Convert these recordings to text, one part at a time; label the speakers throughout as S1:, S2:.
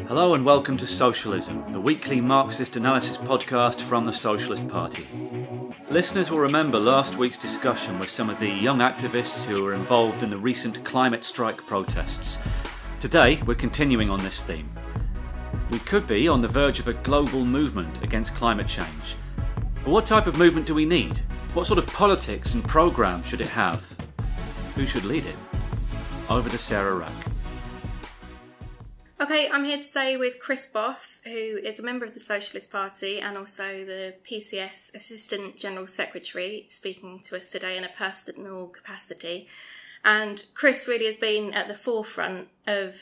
S1: Hello and welcome to Socialism, the weekly Marxist analysis podcast from the Socialist Party. Listeners will remember last week's discussion with some of the young activists who were involved in the recent climate strike protests. Today, we're continuing on this theme. We could be on the verge of a global movement against climate change. But what type of movement do we need? What sort of politics and programme should it have? Who should lead it? Over to Sarah Rack.
S2: Okay, I'm here today with Chris Baugh, who is a member of the Socialist Party and also the PCS Assistant General Secretary, speaking to us today in a personal capacity. And Chris really has been at the forefront of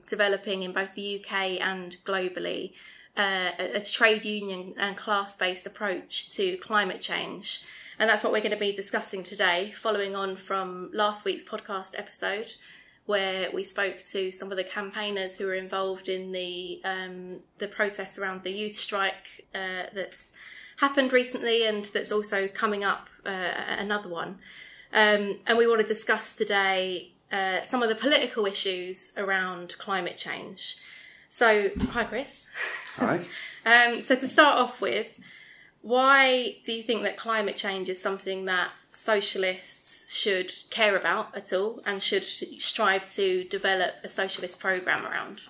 S2: developing in both the UK and globally a trade union and class-based approach to climate change. And that's what we're going to be discussing today, following on from last week's podcast episode, where we spoke to some of the campaigners who were involved in the protests around the youth strike that's happened recently and that's also coming up, another one. And we want to discuss today some of the political issues around climate change. So, hi Chris.
S3: Hi.
S2: So to start off with, why do you think that climate change is something that socialists should care about at all and should strive to develop a socialist programme around?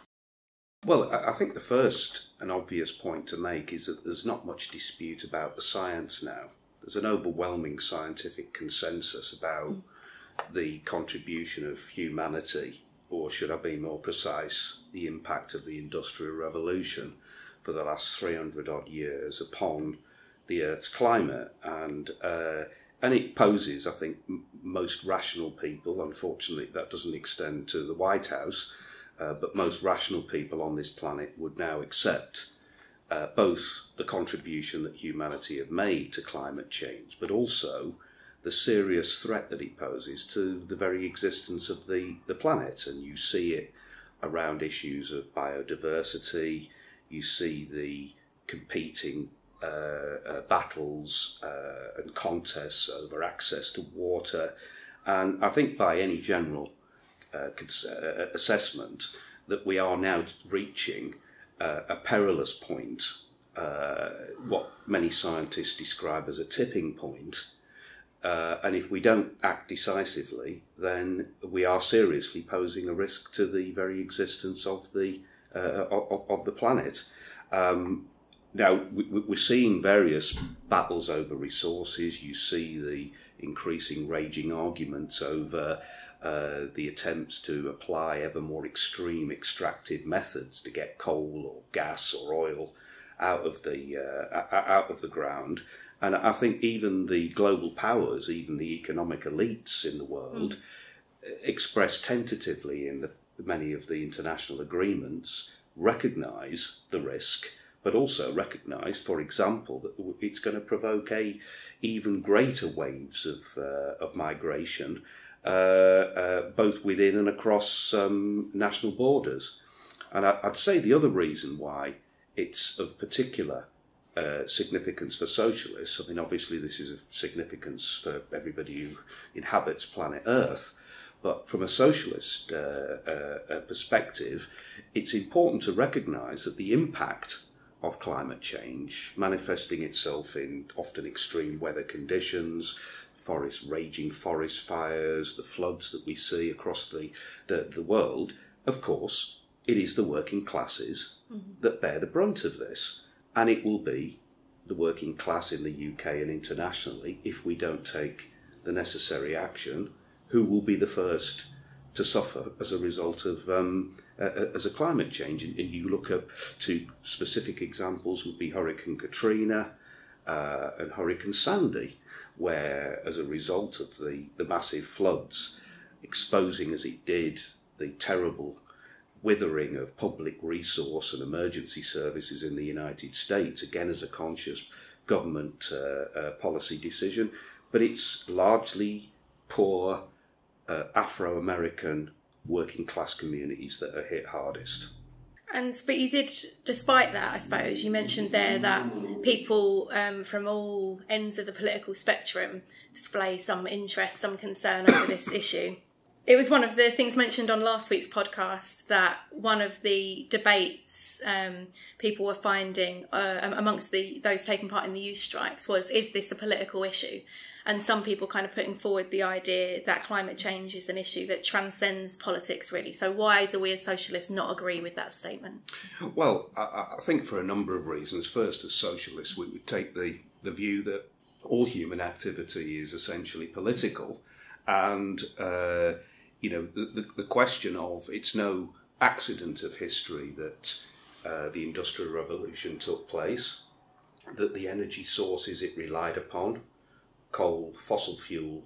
S3: Well, I think the first and obvious point to make is that there's not much dispute about the science now. There's an overwhelming scientific consensus about the contribution of humanity, or should I be more precise, the impact of the Industrial Revolution for the last 300 odd years upon the Earth's climate, and it poses, I think, most rational people, unfortunately that doesn't extend to the White House, but most rational people on this planet would now accept both the contribution that humanity have made to climate change, but also the serious threat that it poses to the very existence of the planet. And you see it around issues of biodiversity, you see the competing battles and contests over access to water, and I think by any general assessment that we are now reaching a perilous point, what many scientists describe as a tipping point, and if we don't act decisively, then we are seriously posing a risk to the very existence of the planet. Now, we're seeing various battles over resources. You see the increasing raging arguments over the attempts to apply ever more extreme extractive methods to get coal or gas or oil out of the ground. And I think even the global powers, even the economic elites in the world, express tentatively in many of the international agreements, recognise the risk, but also recognise, for example, that it's going to provoke even greater waves of migration, both within and across national borders. And I'd say the other reason why it's of particular significance for socialists, I mean, obviously this is of significance for everybody who inhabits planet Earth, but from a socialist perspective, it's important to recognise that the impact of climate change, manifesting itself in often extreme weather conditions, raging forest fires, the floods that we see across the world, of course, it is the working classes that bear the brunt of this. And it will be the working class in the UK and internationally, if we don't take the necessary action, who will be the first to suffer as a result of as a climate change. And you look up to specific examples would be Hurricane Katrina and Hurricane Sandy, where as a result of the massive floods, exposing as it did the terrible withering of public resource and emergency services in the United States, again as a conscious government policy decision, but it's largely poor Afro-American working class communities that are hit hardest.
S2: But you did, despite that, I suppose, you mentioned there that people from all ends of the political spectrum display some interest, some concern over this issue. It was one of the things mentioned on last week's podcast that one of the debates people were finding amongst those taking part in the youth strikes was, is this a political issue? And some people kind of putting forward the idea that climate change is an issue that transcends politics, really. So why do we as socialists not agree with that statement?
S3: Well, I think for a number of reasons. First, as socialists, we would take the view that all human activity is essentially political. And, the question of, it's no accident of history that the Industrial Revolution took place, that the energy sources it relied upon, coal, fossil fuel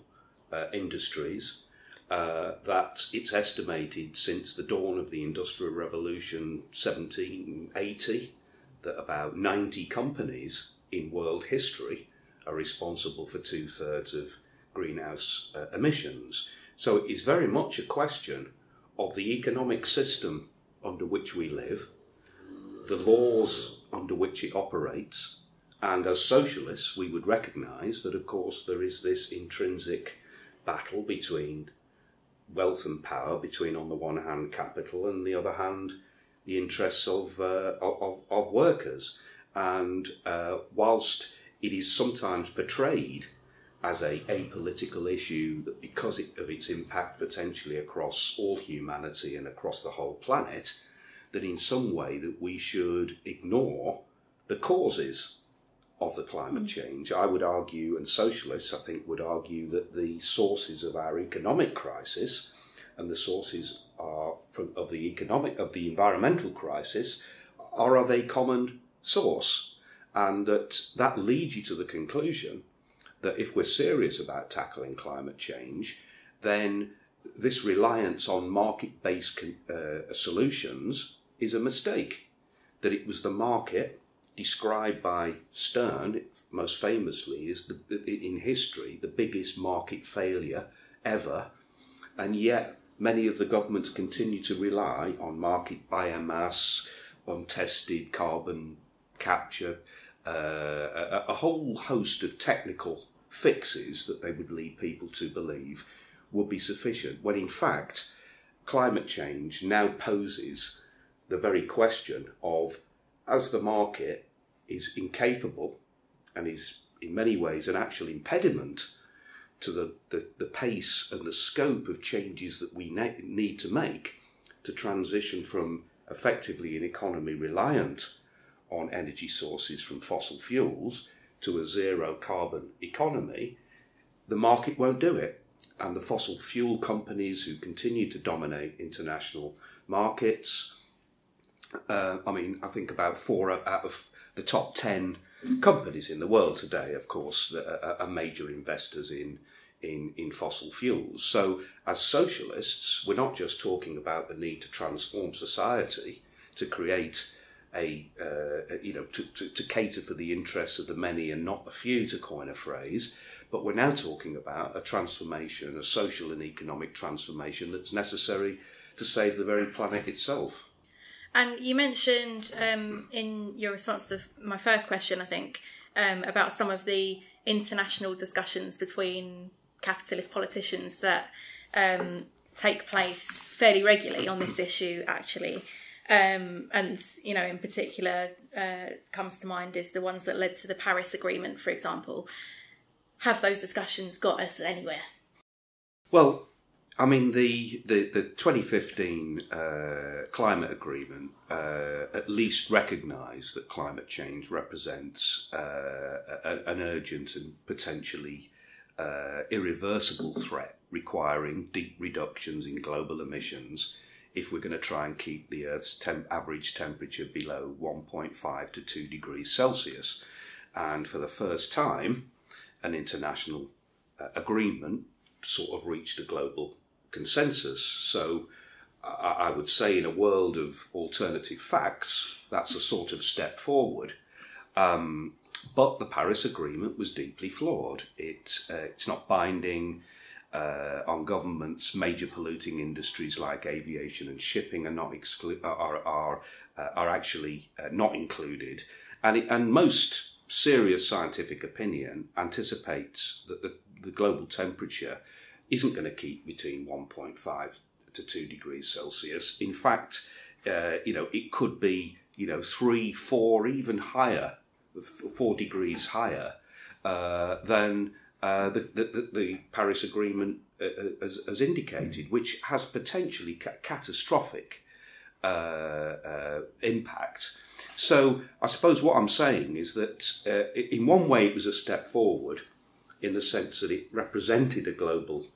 S3: industries, that it's estimated since the dawn of the Industrial Revolution 1780 that about 90 companies in world history are responsible for 2/3 of greenhouse emissions. So it is very much a question of the economic system under which we live, the laws under which it operates, and as socialists we would recognise that of course there is this intrinsic battle between wealth and power, between on the one hand capital and the other hand the interests of workers. And whilst it is sometimes portrayed as a apolitical issue, that because of its impact potentially across all humanity and across the whole planet, that in some way that we should ignore the causes of the climate change. I would argue, and socialists I think would argue, that the sources of our economic crisis and the sources of the environmental crisis are of a common source, and that leads you to the conclusion that if we're serious about tackling climate change, then this reliance on market-based solutions is a mistake. That it was the market, described by Stern most famously as in history the biggest market failure ever, and yet many of the governments continue to rely on market biomass, untested carbon capture, a whole host of technical fixes that they would lead people to believe would be sufficient, when in fact climate change now poses the very question of, as the market is incapable and is in many ways an actual impediment to the pace and the scope of changes that we need to make to transition from effectively an economy reliant on energy sources from fossil fuels to a zero carbon economy, the market won't do it. And the fossil fuel companies who continue to dominate international markets, I think about 4 out of the top 10 companies in the world today, of course, that are major investors in fossil fuels. So as socialists, we're not just talking about the need to transform society, to create to cater for the interests of the many and not the few, to coin a phrase, but we're now talking about a transformation, a social and economic transformation that's necessary to save the very planet itself.
S2: And you mentioned in your response to my first question, I think, about some of the international discussions between capitalist politicians that take place fairly regularly on this issue, actually. And, in particular, comes to mind is the ones that led to the Paris Agreement, for example. Have those discussions got us anywhere?
S3: Well, the 2015 climate agreement at least recognised that climate change represents an urgent and potentially irreversible threat requiring deep reductions in global emissions if we're going to try and keep the Earth's average temperature below 1.5 to 2 degrees Celsius. And for the first time, an international agreement sort of reached a global consensus. So I would say in a world of alternative facts, that's a sort of step forward. But the Paris Agreement was deeply flawed. It's not binding on governments. Major polluting industries like aviation and shipping are actually not included. And most serious scientific opinion anticipates that the global temperature isn't going to keep between 1.5 to 2 degrees Celsius. In fact, it could be 3, 4, even higher, 4 degrees higher than the Paris Agreement has indicated, which has potentially catastrophic impact. So I suppose what I'm saying is that in one way it was a step forward in the sense that it represented a global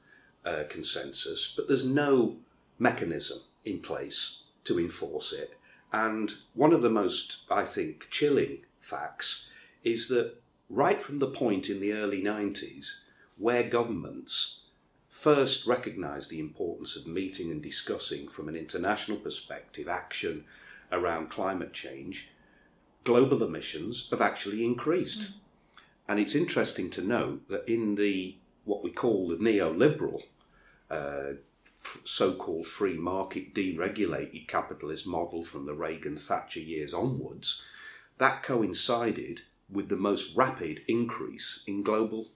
S3: consensus, but there's no mechanism in place to enforce it. And one of the most, I think, chilling facts is that right from the point in the early 90s where governments first recognised the importance of meeting and discussing from an international perspective action around climate change, global emissions have actually increased. Mm. And it's interesting to note that in what we call the neoliberal, so-called free market deregulated capitalist model from the Reagan-Thatcher years onwards, that coincided with the most rapid increase in global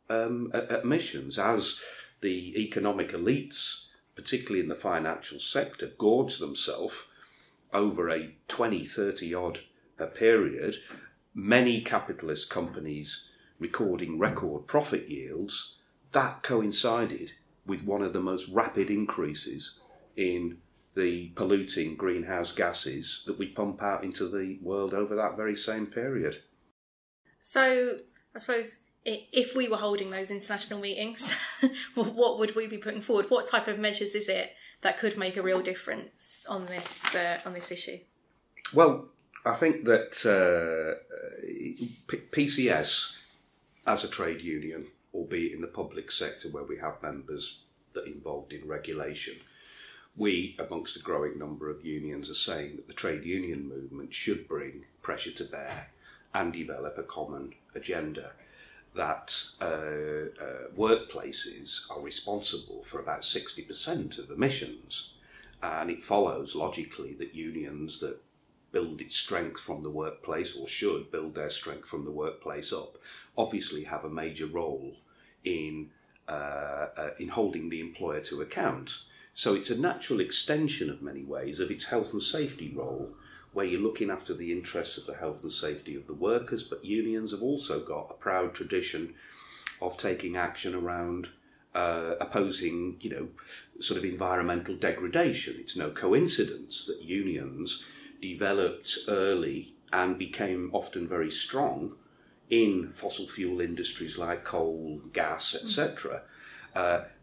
S3: emissions as the economic elites, particularly in the financial sector, gorged themselves over a 20, 30 odd period, many capitalist companies recording record profit yields. That coincided with one of the most rapid increases in the polluting greenhouse gases that we pump out into the world over that very same period.
S2: So, I suppose, if we were holding those international meetings, what would we be putting forward? What type of measures is it that could make a real difference on this issue?
S3: Well, I think that PCS, as a trade union, albeit in the public sector where we have members that are involved in regulation, we, amongst a growing number of unions, are saying that the trade union movement should bring pressure to bear and develop a common agenda that workplaces are responsible for about 60% of emissions. And it follows logically that unions that build its strength from the workplace, or should build their strength from the workplace up, obviously have a major role in holding the employer to account. So it's a natural extension of many ways of its health and safety role, where you're looking after the interests of the health and safety of the workers, but unions have also got a proud tradition of taking action around opposing, sort of environmental degradation. It's no coincidence that unions developed early and became often very strong in fossil fuel industries like coal, gas, etc.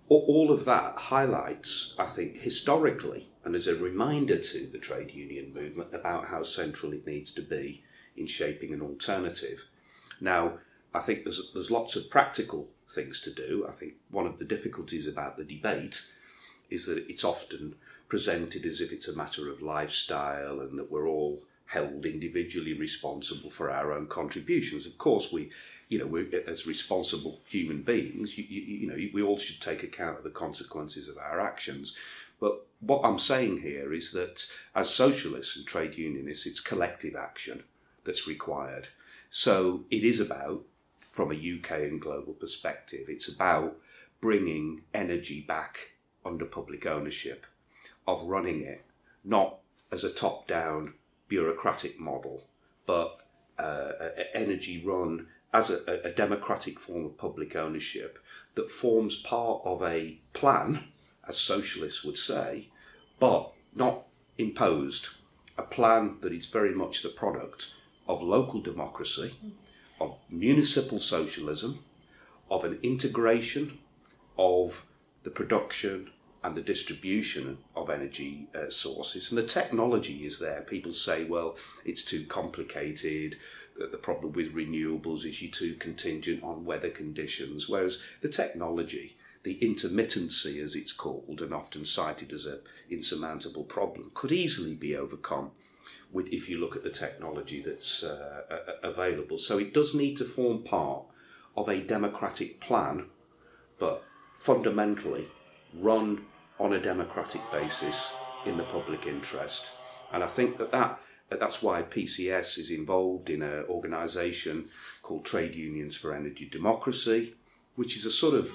S3: All of that highlights, I think, historically, and as a reminder to the trade union movement about how central it needs to be in shaping an alternative. Now, I think there's lots of practical things to do. I think one of the difficulties about the debate is that it's often presented as if it's a matter of lifestyle and that we're all held individually responsible for our own contributions. Of course, we're as responsible human beings, we all should take account of the consequences of our actions. But what I'm saying here is that as socialists and trade unionists, it's collective action that's required. So it is about, from a UK and global perspective, it's about bringing energy back under public ownership, of running it not as a top-down bureaucratic model, but energy run as a democratic form of public ownership that forms part of a plan, as socialists would say, but not imposed. A plan that is very much the product of local democracy, of municipal socialism, of an integration of the production and the distribution of energy sources. And the technology is there. People say, well, it's too complicated. The problem with renewables is you're too contingent on weather conditions. Whereas the technology, the intermittency as it's called, and often cited as an insurmountable problem, could easily be overcome if you look at the technology that's available. So it does need to form part of a democratic plan, but fundamentally run on a democratic basis in the public interest. And I think that's why PCS is involved in an organisation called Trade Unions for Energy Democracy, which is a sort of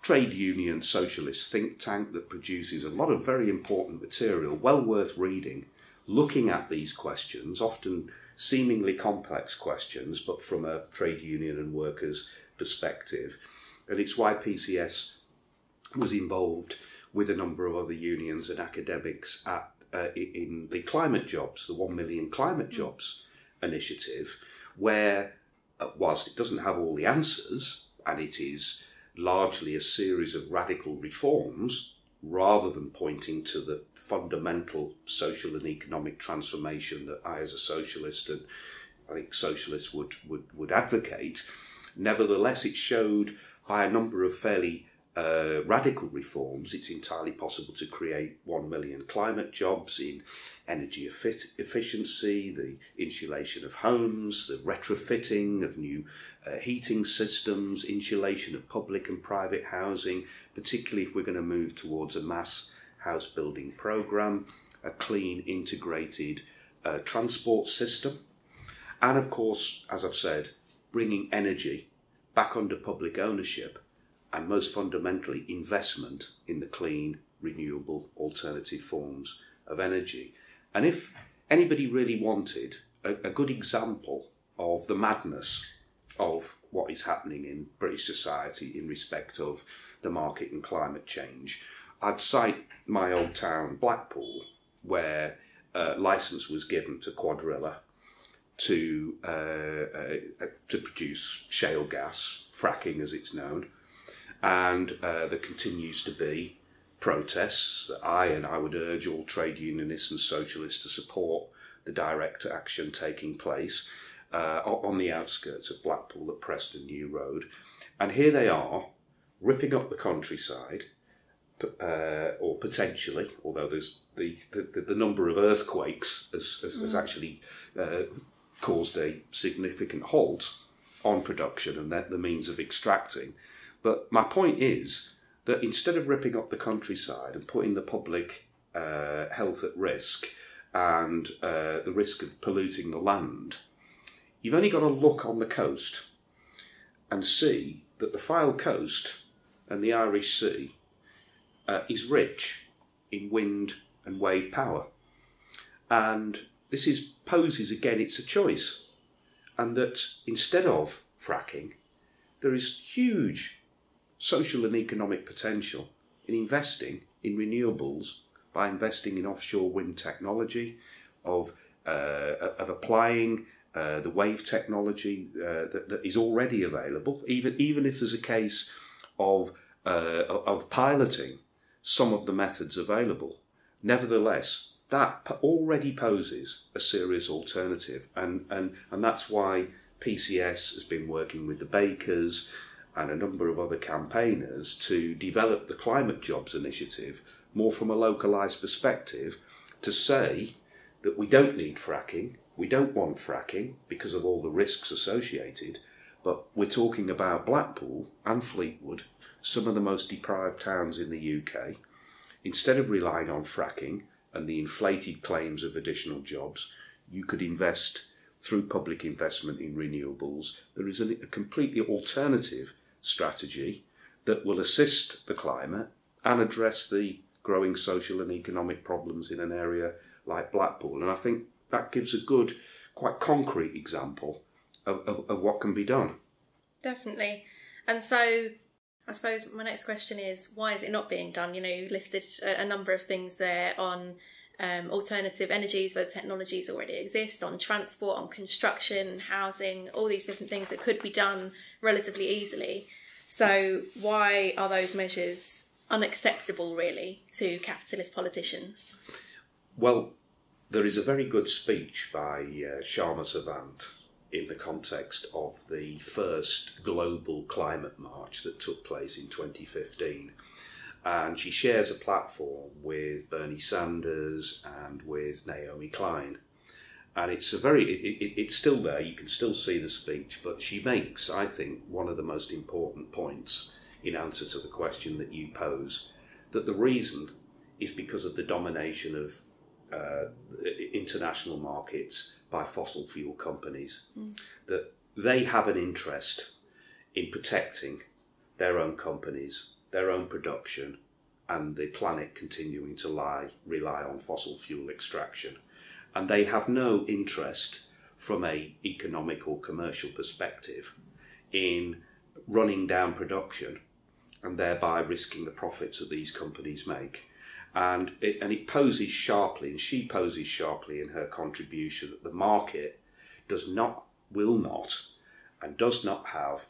S3: trade union socialist think tank that produces a lot of very important material, well worth reading, looking at these questions, often seemingly complex questions, but from a trade union and workers' perspective. And it's why PCS was involved with a number of other unions and academics in the climate jobs, the 1 million climate jobs initiative, where, whilst it doesn't have all the answers, and it is largely a series of radical reforms, rather than pointing to the fundamental social and economic transformation that I, as a socialist, and I think socialists would advocate, nevertheless it showed by a number of fairly radical reforms it's entirely possible to create 1 million climate jobs in energy efficiency, the insulation of homes, the retrofitting of new heating systems, insulation of public and private housing, particularly if we're going to move towards a mass house building programme, a clean integrated transport system, and of course, as I've said, bringing energy back under public ownership, and most fundamentally investment in the clean, renewable, alternative forms of energy. And if anybody really wanted a good example of the madness of what is happening in British society in respect of the market and climate change, I'd cite my old town, Blackpool, where licence was given to Quadrilla to produce shale gas, fracking as it's known. And there continues to be protests that I would urge all trade unionists and socialists to support the direct action taking place on the outskirts of Blackpool at Preston New Road. And here they are, ripping up the countryside, or potentially, although there's the number of earthquakes has actually caused a significant halt on production and the means of extracting. But my point is that instead of ripping up the countryside and putting the public health at risk and the risk of polluting the land, you've only got to look on the coast and see that the Fylde coast and the Irish Sea is rich in wind and wave power. And this poses again, it's a choice. And that instead of fracking, there is huge social and economic potential in investing in renewables by investing in offshore wind technology, of applying the wave technology that is already available, even if there's a case of piloting some of the methods available. Nevertheless, that already poses a serious alternative, and that's why PCS has been working with the bakers and a number of other campaigners to develop the Climate Jobs Initiative more from a localised perspective, to say that we don't need fracking, we don't want fracking because of all the risks associated, but we're talking about Blackpool and Fleetwood, some of the most deprived towns in the UK. Instead of relying on fracking and the inflated claims of additional jobs, you could invest through public investment in renewables. There is a completely alternative strategy that will assist the climate and address the growing social and economic problems in an area like Blackpool. And I think that gives a good, quite concrete example of what can be done.
S2: Definitely. And so I suppose my next question is, why is it not being done? You know, you listed a number of things there on alternative energies where the technologies already exist, on transport, on construction, housing, all these different things that could be done relatively easily. So why are those measures unacceptable, really, to capitalist politicians?
S3: Well, there is a very good speech by Sharma Savant in the context of the first global climate march that took place in 2015. And she shares a platform with Bernie Sanders and with Naomi Klein. And it's it's still there, you can still see the speech, but she makes, I think, one of the most important points in answer to the question that you pose, that the reason is because of the domination of international markets by fossil fuel companies, that they have an interest in protecting their own companies their own production and the planet continuing to rely on fossil fuel extraction. And they have no interest from a economic or commercial perspective in running down production and thereby risking the profits that these companies make. And it poses sharply, and she poses sharply in her contribution, that the market will not and does not have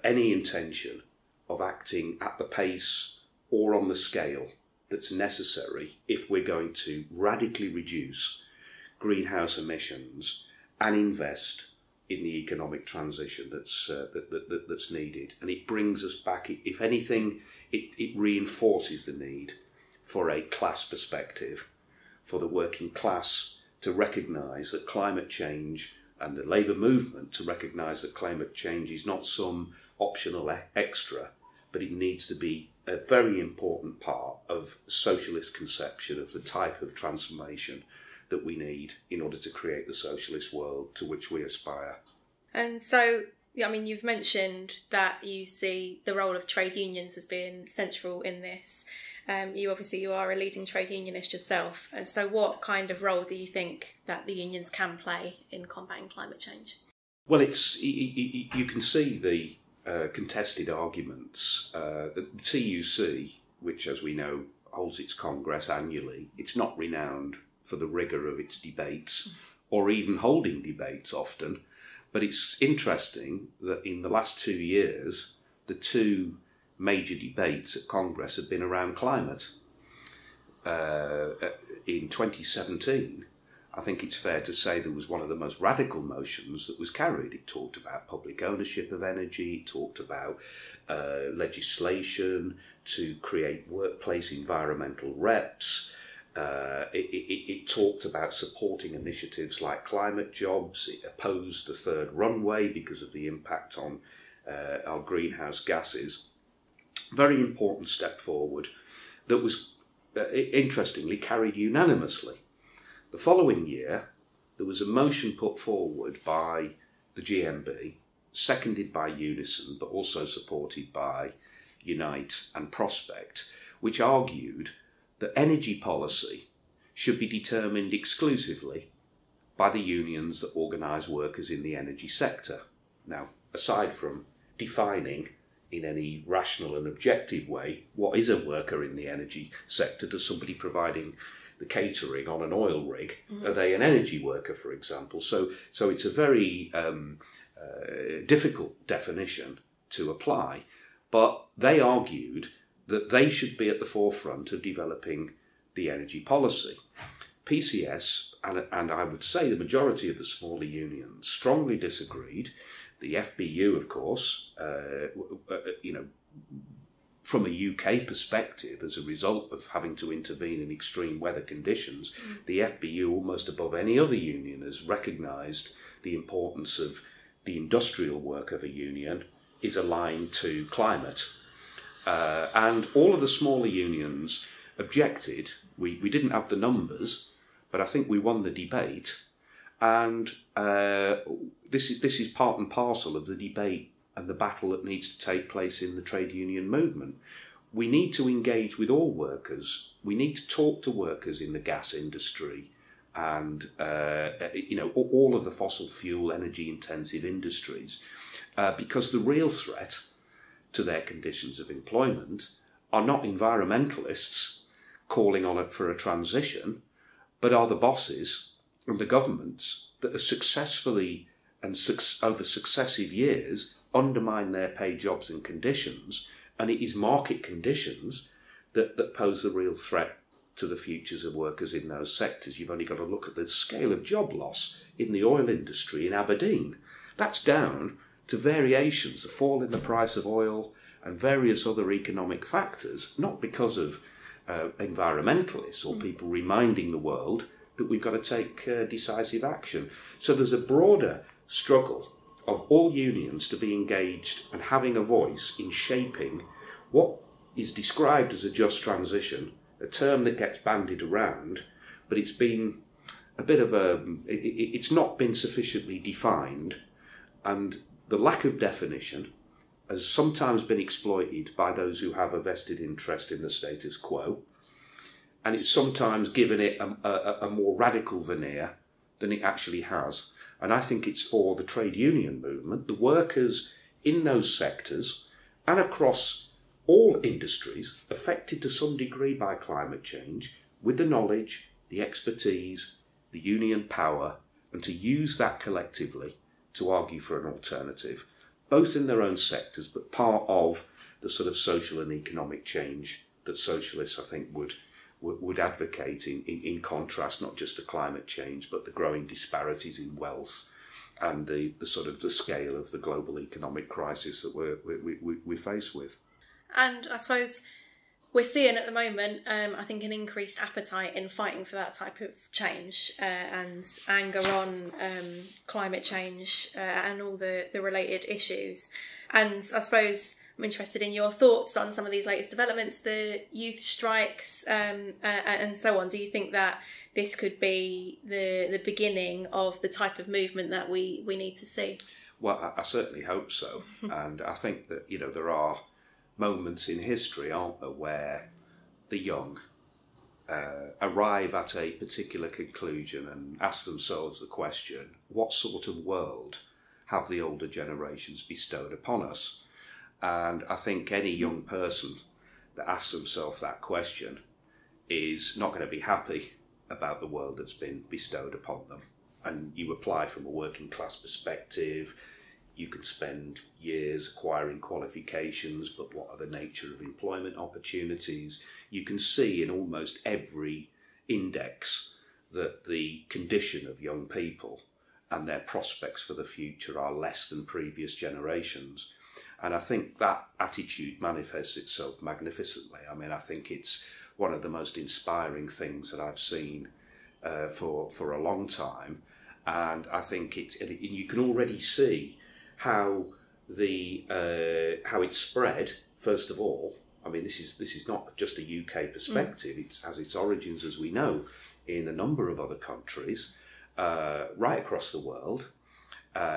S3: any intention of acting at the pace or on the scale that's necessary if we're going to radically reduce greenhouse emissions and invest in the economic transition that's needed. And it brings us back, if anything, it reinforces the need for a class perspective, for the working class to recognise that climate change, and the labour movement to recognise that climate change is not some optional extra, but it needs to be a very important part of socialist conception of the type of transformation that we need in order to create the socialist world to which we aspire.
S2: And so, I mean, you've mentioned that you see the role of trade unions as being central in this. You are a leading trade unionist yourself. And so what kind of role do you think that the unions can play in combating climate change?
S3: Well, you can see the contested arguments. The TUC, which, as we know, holds its congress annually, it's not renowned for the rigour of its debates or even holding debates often. But it's interesting that in the last 2 years, the two major debates at Congress have been around climate. In 2017, I think it's fair to say there was one of the most radical motions that was carried. It talked about public ownership of energy, it talked about legislation to create workplace environmental reps. It talked about supporting initiatives like climate jobs. It opposed the third runway because of the impact on our greenhouse gases. Very important step forward that was, interestingly, carried unanimously. The following year, there was a motion put forward by the GMB, seconded by Unison, but also supported by Unite and Prospect, which argued that energy policy should be determined exclusively by the unions that organise workers in the energy sector. Now, aside from defining in any rational and objective way what is a worker in the energy sector, does somebody providing the catering on an oil rig, are they an energy worker, for example? So it's a very difficult definition to apply, but they argued that they should be at the forefront of developing the energy policy. PCS, and I would say the majority of the smaller unions, strongly disagreed. The FBU, of course, from a UK perspective, as a result of having to intervene in extreme weather conditions, the FBU, almost above any other union, has recognised the importance of the industrial work of a union is aligned to climate. And all of the smaller unions objected. We didn't have the numbers, but I think we won the debate. And this is part and parcel of the debate and the battle that needs to take place in the trade union movement. We need to engage with all workers. We need to talk to workers in the gas industry and all of the fossil fuel energy intensive industries, because the real threat to their conditions of employment are not environmentalists calling on it for a transition, but are the bosses and the governments that have successfully and over successive years undermine their pay, jobs and conditions, and it is market conditions that pose the real threat to the futures of workers in those sectors. You've only got to look at the scale of job loss in the oil industry in Aberdeen. That's down to variations, the fall in the price of oil and various other economic factors, not because of environmentalists or people reminding the world that we've got to take decisive action. So there's a broader struggle of all unions to be engaged and having a voice in shaping what is described as a just transition, a term that gets bandied around, but it's been a bit of it's not been sufficiently defined, and the lack of definition has sometimes been exploited by those who have a vested interest in the status quo, and it's sometimes given it a more radical veneer than it actually has. And I think it's for the trade union movement, the workers in those sectors and across all industries affected to some degree by climate change, with the knowledge, the expertise, the union power, and to use that collectively to argue for an alternative, both in their own sectors, but part of the sort of social and economic change that socialists, I think, would advocate in contrast, not just to climate change, but the growing disparities in wealth and the sort of the scale of the global economic crisis that we're faced with.
S2: And I suppose we're seeing at the moment, I think, an increased appetite in fighting for that type of change and anger on climate change and all the related issues. And I suppose I'm interested in your thoughts on some of these latest developments, the youth strikes and so on. Do you think that this could be the beginning of the type of movement that we need to see?
S3: Well, I certainly hope so. And I think that, there are moments in history, aren't there, where the young arrive at a particular conclusion and ask themselves the question, what sort of world have the older generations bestowed upon us? And I think any young person that asks themselves that question is not going to be happy about the world that's been bestowed upon them. And you apply from a working class perspective, you can spend years acquiring qualifications, but what are the nature of employment opportunities? You can see in almost every index that the condition of young people and their prospects for the future are less than previous generations. And I think that attitude manifests itself magnificently. I mean, I think it's one of the most inspiring things that I've seen for a long time. And I think you can already see how it's spread. First of all, I mean, this is not just a UK perspective. It has its origins, as we know, in a number of other countries right across the world.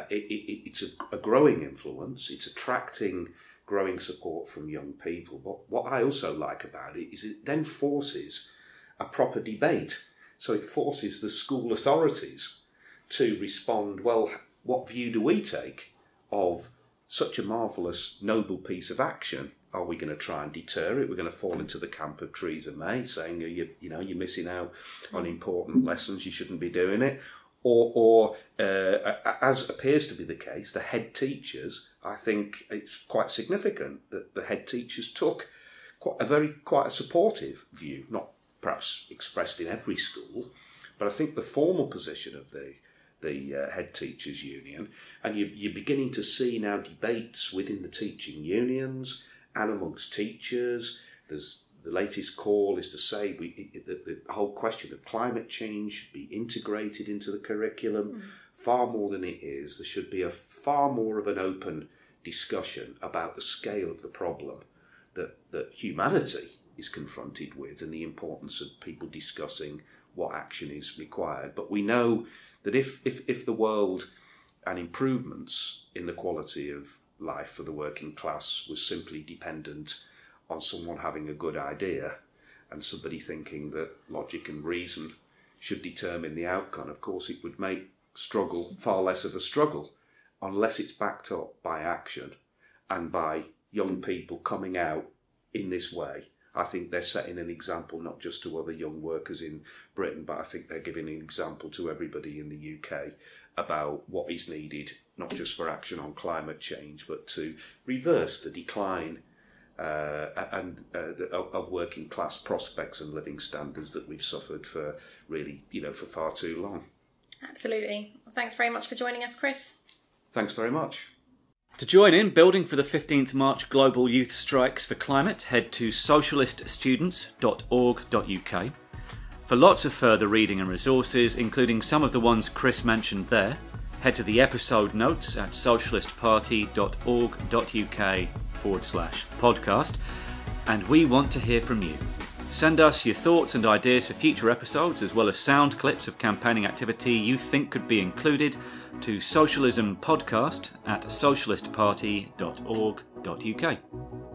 S3: It's a growing influence. It's attracting growing support from young people. But what I also like about it is it then forces a proper debate. So it forces the school authorities to respond, well, what view do we take of such a marvellous, noble piece of action? Are we going to try and deter it? We're going to fall into the camp of Theresa May, saying, you're missing out on important lessons, you shouldn't be doing it. Or as appears to be the case, the head teachers, I think it's quite significant that the head teachers took quite a supportive view, not perhaps expressed in every school, but I think the formal position of the head teachers union, and you're beginning to see now debates within the teaching unions and amongst teachers. There's the latest call is to say the whole question of climate change should be integrated into the curriculum far more than it is. There should be a far more of an open discussion about the scale of the problem that humanity is confronted with and the importance of people discussing what action is required. But we know that if the world and improvements in the quality of life for the working class was simply dependent on someone having a good idea and somebody thinking that logic and reason should determine the outcome, of course it would make struggle far less of a struggle unless it's backed up by action and by young people coming out in this way. I think they're setting an example not just to other young workers in Britain, but I think they're giving an example to everybody in the UK about what is needed, not just for action on climate change, but to reverse the decline of working class prospects and living standards that we've suffered for really, for far too long. Absolutely.
S2: Well, thanks very much for joining us, Chris.
S3: Thanks very much.
S1: To join in building for the 15th March Global Youth Strikes for Climate, head to socialiststudents.org.uk. For lots of further reading and resources, including some of the ones Chris mentioned there, head to the episode notes at socialistparty.org.uk/podcast. And we want to hear from you. Send us your thoughts and ideas for future episodes, as well as sound clips of campaigning activity you think could be included, to socialismpodcast@socialistparty.org.uk. socialistparty.org.uk.